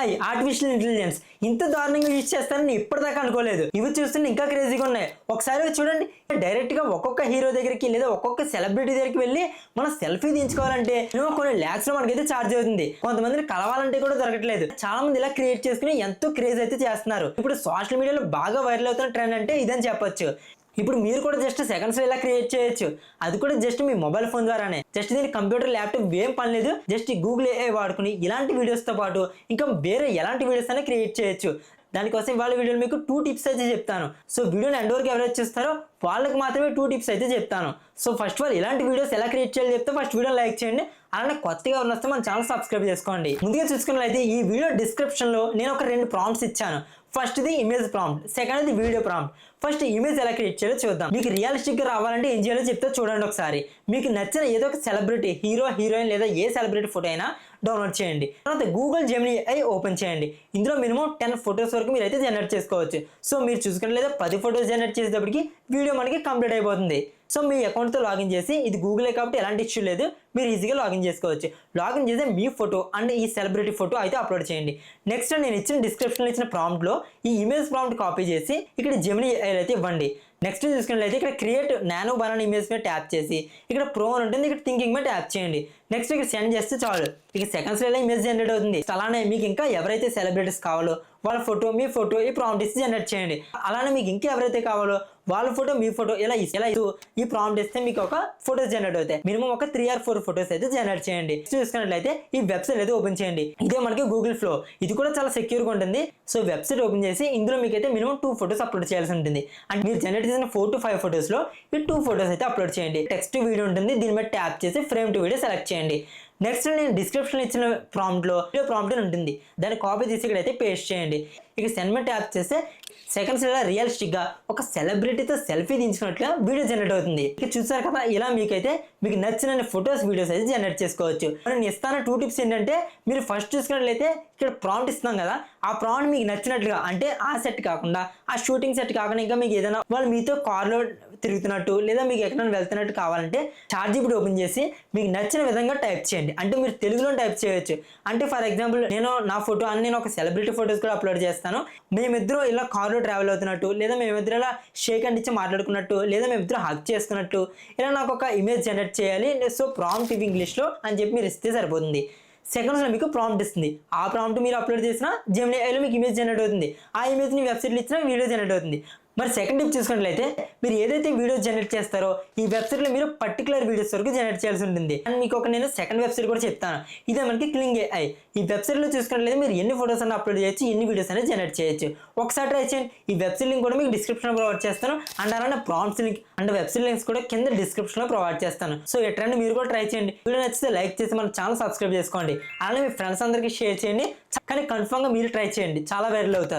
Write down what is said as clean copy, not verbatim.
AI artificial intelligence ఇంత దారుణంగా use చేస్తారని ఇప్పటిదాకా అనుకోలేదు. ఇవి చూస్తుంటే ఇంకా క్రేజీగా ఉన్నాయి. ఒకసారి చూడండి, డైరెక్ట్ గా ఒక్కొక్క హీరో దగ్గరికి లేదా ఒక్కొక్క సెలబ్రిటీ దగ్గరికి వెళ్ళి మనం సెల్ఫీ దించుకోవాలంటే కొన్ని ల్యాక్స్ లో మనకైతే ఛార్జ్ అవుతుంది. కొంతమందిని కలవాలంటే కూడా దొరకట్లేదు. చాలా మంది ఇలా క్రియేట్ చేసుకుని ఎంతో క్రేజ్ అయితే చేస్తున్నారు. ఇప్పుడు సోషల్ మీడియాలో బాగా వైరల్ అవుతున్న ట్రెండ్ అంటే ఇదని చెప్పొచ్చు. ఇప్పుడు మీరు కూడా జస్ట్ సెకండ్స్ లో ఇలా క్రియేట్ చేయొచ్చు. అది కూడా జస్ట్ మీ మొబైల్ ఫోన్ ద్వారానే. జస్ట్ దీని కంప్యూటర్ ల్యాప్టాప్ ఏం పని లేదు. జస్ట్ గూగుల్ ఏఐ వాడుకుని ఇలాంటి వీడియోస్ తో పాటు ఇంకా వేరే ఎలాంటి వీడియోస్ అయినా క్రియేట్ చేయొచ్చు. దానికోసం వాళ్ళ వీడియోలో మీకు 2 టిప్స్ అయితే చెప్తాను. సో వీడియోని ఎండ్ వరకు ఎవరైతే చూస్తారో వాళ్ళకి మాత్రమే 2 టిప్స్ అయితే చెప్తాను. సో ఫస్ట్ ఆల్ ఇలాంటి వీడియోస్ ఎలా క్రియేట్ చేయాలో చెప్తే ఫస్ట్ వీడియో లైక్ చేయండి. అలానే కొత్తగా వస్తే మన ఛానల్ సబ్స్క్రైబ్ చేసుకోండి. ముందుగా చూసుకున్నట్లయితే ఈ వీడియో డిస్క్రిప్షన్ లో నేను ఒక 2 ప్రాంప్ట్స్ ఇచ్చాను. First the image prompt, second the video prompt. First image ఎలా క్రియేట్ చేయాలో చూద్దాం. మీకు రియలిస్టిక్ గా రావాలంటే ఏం చేయాలో చెప్తే చూడండి ఒకసారి. మీకు నచ్చిన ఏదో ఒక సెలబ్రిటీ, హీరో, హీరోయిన్ లేదా ఏ సెలబ్రిటీ ఫోటో అయినా డౌన్లోడ్ చేయండి. తర్వాత గూగుల్ జెమినీ AI ఓపెన్ చేయండి. ఇందులో మినిమం 10 ఫొటోస్ వరకు మీరు అయితే జనరేట్ చేసుకోవచ్చు. సో మీరు చూసుకున్నట్లయితే 10 ఫొటోస్ జనరేట్ చేసేటప్పటికి వీడియో మనకి కంప్లీట్ అయిపోతుంది. సో మీ అకౌంట్తో లాగిన్ చేసి, ఇది గూగులే కాబట్టి ఎలాంటి ఇష్యూ లేదు, మీరు ఈజీగా లాగిన్ చేసుకోవచ్చు. లాగిన్ చేసి మీ ఫోటో అండ్ ఈ సెలబ్రిటీ ఫోటో అయితే అప్లోడ్ చేయండి. నెక్స్ట్ నేను ఇచ్చిన డిస్క్రిప్షన్లో ఇచ్చిన ప్రాంప్ట్లో ఈ ఇమేజ్ ప్రాంప్ట్ కాపీ చేసి ఇక్కడ జెమినీ AI అయితే ఇవ్వండి. నెక్స్ట్ చూసుకున్నట్లయితే ఇక్కడ క్రియేట్ నానో బనానా ఇమేజ్ మీద ట్యాప్ చేసి ఇక్కడ ప్రో అని ఉంటుంది, ఇక్కడ థింకింగ్ మీద ట్యాప్ చేయండి. నెక్స్ట్ ఇక్కడ సెండ్ చేస్తే చాలు, ఇక సెకండ్స్లో ఇమేజ్ జనరేట్ అవుతుంది. అలానే మీకు ఇంకా ఎవరైతే సెలబ్రిటీస్ కావాలో వాళ్ళ ఫోటో, మీ ఫోటో ఈ ప్రాంప్ట్ ఇస్తే జనరేట్ చేయండి. అలానే మీకు ఇంకా ఎవరైతే కావాలో వాళ్ళ ఫోటో, మీ ఫోటో ఇలా ఈ ప్రాంప్ట్ ఇస్తే మీకు ఒక ఫోటోస్ జనరేట్ అవుతాయి. మినిమం ఒక 3 or 4 ఫోటోస్ అయితే జనరేట్ చేయండి. చూసుకున్నట్లయితే ఈ వెబ్సైట్ అయితే ఓపెన్ చేయండి. ఇదే మనకి గూగుల్ ఫ్లో, ఇది కూడా చాలా సెక్యూర్గా ఉంటుంది. సో వెబ్సైట్ ఓపెన్ చేసి ఇందులో మీకు అయితే మినిమం 2 ఫోటోస్ అప్లోడ్ చేయాల్సి ఉంటుంది. అంటే మీరు జనరేట్ చేసిన 4 to 5 ఫోటోస్ లో ఈ 2 ఫోటోస్ అయితే అప్లోడ్ చేయండి. టెక్స్ట్ వీడియో ఉంటుంది, దీని మీద ట్యాప్ చేసి ఫ్రేమ్ టు వీడియో సెలెక్ట్ చేయండి. నెక్స్ట్ నేను డిస్క్రిప్షన్ ఇచ్చిన ప్రాంప్ట్ లో వీడియో ప్రాంప్ట్ ఉంటుంది, దాన్ని కాపీ తీసి ఇక్కడ అయితే పేస్ట్ చేయండి. ఇక సెండ్ మీద ట్యాప్ చేస్తే సెకండ్స్ ఇలా రియలిస్టిక్ గా ఒక సెలబ్రిటీతో సెల్ఫీ దించినట్లుగా వీడియో జనరేట్ అవుతుంది. ఇక చూసారు కదా, ఇలా మీకు నచ్చిన ఫొటోస్, వీడియోస్ అయితే జనరేట్ చేసుకోవచ్చు. నేను ఇస్తాను 2 టిప్స్ ఏంటంటే, మీరు ఫస్ట్ చూసుకున్నట్లయితే ఇక్కడ ప్రాంప్ట్ ఇస్తున్నాం కదా, ఆ ప్రాంప్ట్ మీకు నచ్చినట్లుగా, అంటే ఆ సెట్ కాకుండా, ఆ షూటింగ్ సెట్ కాకుండా ఇంకా మీకు ఏదైనా వాళ్ళు మీతో కార్లో తిరుగుతున్నట్టు లేదా మీకు ఎక్కడైనా వెళ్తున్నట్టు కావాలంటే చాట్‌జీపీటీ ఓపెన్ చేసి మీకు నచ్చిన విధంగా టైప్ చేయండి. అంటే మీరు తెలుగులో టైప్ చేయొచ్చు. అంటే ఫర్ ఎగ్జాంపుల్ నేను నా ఫోటో అని నేను ఒక సెలబ్రిటీ ఫొటోస్ కూడా అప్లోడ్ చేస్తాను. మేమిద్దరం ఇలా కార్లో ట్రావెల్ అవుతున్నట్టు, లేదా మేమిద్దరం ఇలా షేక్ హ్యాండ్ ఇచ్చి మాట్లాడుకున్నట్టు, లేదా మేమిద్దరం హగ్ చేసుకున్నట్టు ఇలా నాకు ఒక ఇమేజ్ జనరేట్ చేయాలి. సో ప్రాంప్ట్ ఇవి ఇంగ్లీష్లో అని చెప్పి మీరు ఇస్తే సరిపోతుంది. సెకండ్స్లో మీకు ప్రాంప్ట్ ఇస్తుంది. ఆ ప్రాంప్ట్ మీరు అప్లోడ్ చేసిన జెమినీ AI లో మీకు ఇమేజ్ జనరేట్ అవుతుంది. ఆ ఇమేజ్ని వెబ్సైట్లో ఇచ్చినా వీడియో జనరేట్ అవుతుంది. మరి సెకండ్ టిప్ చూసుకున్నట్లయితే, మీరు ఏదైతే వీడియోస్ జనరేట్ చేస్తారో ఈ వెబ్సైట్లో మీరు పర్టికులర్ వీడియోస్ వరకు జనరేట్ చేయాల్సి ఉంటుంది. అండ్ మీకు నేను సెకండ్ వెబ్సైట్ కూడా చెప్తాను. ఇదే మనకి క్లింగ్ AI. ఈ వెబ్సైట్లో చూసుకున్నట్లయితే మీరు ఎన్ని ఫోటోస్ అయినా అప్లోడ్ చేయొచ్చు, ఎన్ని వీడియోస్ అయినా జనరేట్ చేయొచ్చు. ఒకసారి ట్రై చేయండి. ఈ వెబ్సైట్ లింక్ కూడా మీకు డిస్క్రిప్షన్లో ప్రొవైడ్ చేస్తాను. అండ్ అలానే prompts link and website links కూడా కింద డిస్క్రిప్షన్లో ప్రొవైడ్ చేస్తాను. సో ఈ ట్రెండ్ మీరు కూడా ట్రై చేయండి. వీడియో నచ్చితే లైక్ చేసి మన ఛానల్ సబ్స్క్రైబ్ చేసుకోండి. అలానే మీ ఫ్రెండ్స్ అందరికీ షేర్ చేయండి. కానీ కన్ఫర్మ్గా మీరు ట్రై చేయండి, చాలా వైరల్ అవుతారు.